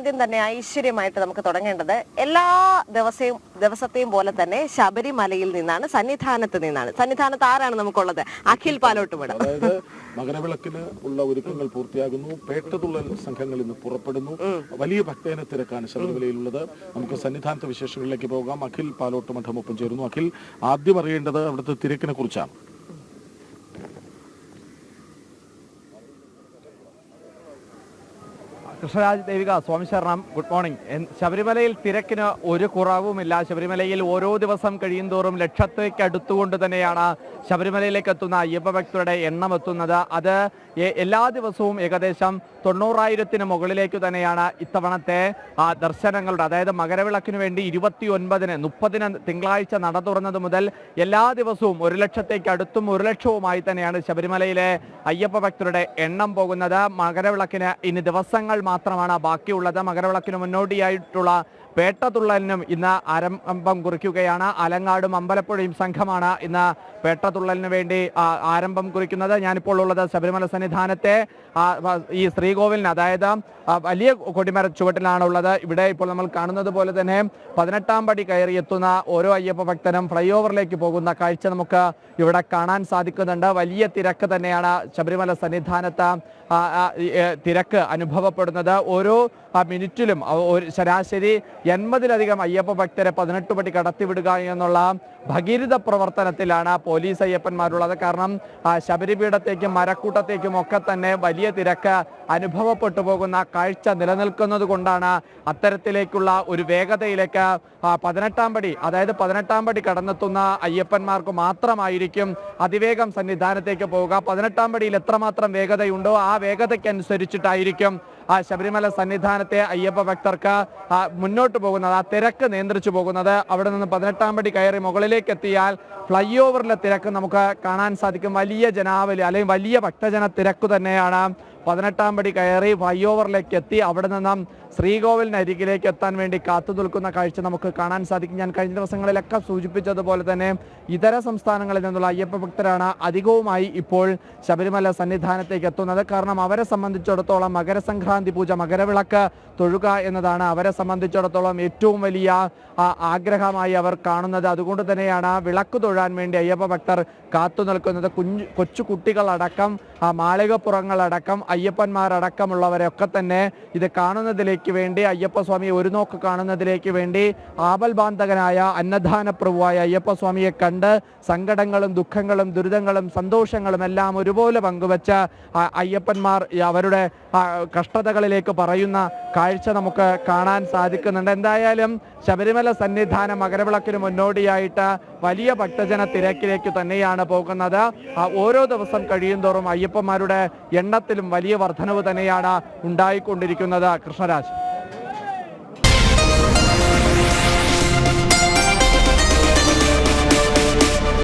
ആദ്യം തന്നെ ഐശ്വര്യമായിട്ട് നമുക്ക് തുടങ്ങേണ്ടത് എല്ലാ ദിവസത്തെയും പോലെ തന്നെ ശബരിമലയിൽ നിന്നാണ്, സന്നിധാനത്ത് ആരാണ് നമുക്കുള്ളത്? അഖിൽ പാലോട്ടുമഠം. അതായത് മകരവിളക്കിന് ഉള്ള ഒരുക്കങ്ങൾ പൂർത്തിയാകുന്നു. പേട്ടതുള്ളൽ സംഘങ്ങൾ ഇന്ന് പുറപ്പെടുന്നു. വലിയ ഭക്തജന തിരക്കാണ് ശബരിമലയിലുള്ളത്. നമുക്ക് സന്നിധാനത്തെ വിശേഷങ്ങളിലേക്ക് പോകാം. അഖിൽ പാലോട്ടുമഠം ഒപ്പം ചേരുന്നു. അഖിൽ, ആദ്യം അറിയേണ്ടത് അവിടുത്തെ തിരക്കിനെ കുറിച്ചാണ്. കൃഷ്ണരാജ്, ദേവിക, സ്വാമി ശരണം, ഗുഡ് മോർണിംഗ്. ശബരിമലയിൽ തിരക്കിന് ഒരു കുറവുമില്ല. ശബരിമലയിൽ ഓരോ ദിവസം കഴിയുന്തോറും ലക്ഷത്തേക്ക് അടുത്തുകൊണ്ട് തന്നെയാണ് ശബരിമലയിലേക്ക് എത്തുന്ന അയ്യപ്പ ഭക്തരുടെ എണ്ണം എത്തുന്നത്. അത് എല്ലാ ദിവസവും ഏകദേശം 90,000-ന് മുകളിലേക്ക് തന്നെയാണ് ഇത്തവണത്തെ ദർശനങ്ങളുടെ. അതായത് മകരവിളക്കിന് വേണ്ടി 29-30 തിങ്കളാഴ്ച നട തുറന്നത് മുതൽ എല്ലാ ദിവസവും 1,00,000-ത്തേക്ക് അടുത്തും 1,00,000-വുമായി തന്നെയാണ് ശബരിമലയിലെ അയ്യപ്പ ഭക്തരുടെ എണ്ണം പോകുന്നത്. മകരവിളക്കിന് ഇനി ദിവസങ്ങൾ മാത്രമാണ് ബാക്കിയുള്ളത്. മകരവിളക്കിന് മുന്നോടിയായിട്ടുള്ള പേട്ടതുള്ളലിനും ഇന്ന് ആരംഭം കുറിക്കുകയാണ്. ആലങ്ങാടും അമ്പലപ്പുഴയും സംഘമാണ് ഇന്ന് പേട്ടതുള്ളലിന് വേണ്ടി ആരംഭം കുറിക്കുന്നത്. ഞാനിപ്പോൾ ഉള്ളത് ശബരിമല സന്നിധാനത്തെ ഈ ശ്രീകോവിലിന്, അതായത് വലിയ കൊടിമര ചുവട്ടിലാണ് ഉള്ളത്. ഇവിടെ ഇപ്പോൾ നമ്മൾ കാണുന്നത് പോലെ തന്നെ 18-ാം പടി കയറി എത്തുന്ന ഓരോ അയ്യപ്പ ഭക്തനും ഫ്ലൈ ഓവറിലേക്ക് പോകുന്ന കാഴ്ച നമുക്ക് ഇവിടെ കാണാൻ സാധിക്കുന്നുണ്ട്. വലിയ തിരക്ക് തന്നെയാണ് ശബരിമല സന്നിധാനത്ത് തിരക്ക് അനുഭവപ്പെടുന്നത്. ഓരോ മിനിറ്റിലും ശരാശരി 80-ലധികം അയ്യപ്പ ഭക്തരെ 18 പടി കടത്തിവിടുക എന്നുള്ള ഭഗീരഥ പ്രവർത്തനത്തിലാണ് പോലീസ് അയ്യപ്പന്മാരുള്ളത്. കാരണം ശബരിപീഠത്തേക്കും മരക്കൂട്ടത്തേക്കും ഒക്കെ തന്നെ വലിയ തിരക്ക് അനുഭവപ്പെട്ടു പോകുന്ന കാഴ്ച നിലനിൽക്കുന്നത് കൊണ്ടാണ് അത്തരത്തിലേക്കുള്ള ഒരു വേഗതയിലേക്ക് 18-ാം പടി, അതായത് 18-ാം പടി കടന്നെത്തുന്ന അയ്യപ്പന്മാർക്ക് മാത്രമായിരിക്കും അതിവേഗം സന്നിധാനത്തേക്ക് പോവുക. 18-ാം പടിയിൽ എത്രമാത്രം വേഗതയുണ്ടോ ആ വേഗതയ്ക്കനുസരിച്ചിട്ടായിരിക്കും ശബരിമല സന്നിധാനത്തെ അയ്യപ്പ ഭക്തർക്ക് മുന്നോട്ട് പോകുന്നത്, ആ തിരക്ക് നിയന്ത്രിച്ചു പോകുന്നത്. അവിടെ നിന്ന് 18-ാം പടി കയറി മുകളിലേക്ക് എത്തിയാൽ ഫ്ലൈ ഓവറിലെ തിരക്ക് നമുക്ക് കാണാൻ സാധിക്കും. വലിയ ജനാവലി അല്ലെങ്കിൽ വലിയ ഭക്തജന തിരക്ക് തന്നെയാണ്. 18-ാം പടി കയറി ഫ്ലൈ ഓവറിലേക്ക് എത്തി അവിടെ നിന്നും ശ്രീകോവിലിനരികിലേക്ക് എത്താൻ വേണ്ടി കാത്തു നിൽക്കുന്ന കാഴ്ച നമുക്ക് കാണാൻ സാധിക്കും. ഞാൻ കഴിഞ്ഞ ദിവസങ്ങളിലൊക്കെ സൂചിപ്പിച്ചതുപോലെ തന്നെ ഇതര സംസ്ഥാനങ്ങളിൽ നിന്നുള്ള അയ്യപ്പ ഭക്തരാണ് അധികവുമായി ഇപ്പോൾ ശബരിമല സന്നിധാനത്തേക്ക് എത്തുന്നത്. കാരണം അവരെ സംബന്ധിച്ചിടത്തോളം മകരസംക്രാന്തി പൂജ, മകരവിളക്ക് തൊഴുക എന്നതാണ് അവരെ സംബന്ധിച്ചിടത്തോളം ഏറ്റവും വലിയ ആഗ്രഹമായി അവർ കാണുന്നത്. അതുകൊണ്ട് തന്നെയാണ് വിളക്ക് തൊഴാൻ വേണ്ടി അയ്യപ്പ ഭക്തർ കാത്തു നിൽക്കുന്നത്. കൊച്ചു കുട്ടികളടക്കം മാളികപ്പുറങ്ങളടക്കം അയ്യപ്പന്മാരടക്കമുള്ളവരൊക്കെ തന്നെ ഇത് കാണുന്നതിലേക്ക് വേണ്ടി, അയ്യപ്പസ്വാമിയെ ഒരു നോക്ക് കാണുന്നതിലേക്ക് വേണ്ടി ആപൽബാന്ധകനായ അന്നദാന പ്രഭുവായ അയ്യപ്പസ്വാമിയെ കണ്ട് സങ്കടങ്ങളും ദുഃഖങ്ങളും ദുരിതങ്ങളും സന്തോഷങ്ങളും എല്ലാം ഒരുപോലെ പങ്കുവെച്ച് അയ്യപ്പന്മാർ അവരുടെ കഷ്ടതകളിലേക്ക് പറയുന്ന കാഴ്ച നമുക്ക് കാണാൻ സാധിക്കുന്നുണ്ട്. എന്തായാലും ശബരിമല സന്നിധാനം മകരവിളക്കിന് മുന്നോടിയായിട്ട് വലിയ ഭക്തജന തിരക്കിലേക്ക് തന്നെയാണ് പോകുന്നത്. ഓരോ ദിവസം കഴിയുന്തോറും അയ്യപ്പന്മാരുടെ എണ്ണത്തിലും വലിയ വർധനവ് തന്നെയാണ് ഉണ്ടായിക്കൊണ്ടിരിക്കുന്നത്. കൃഷ്ണരാജ്.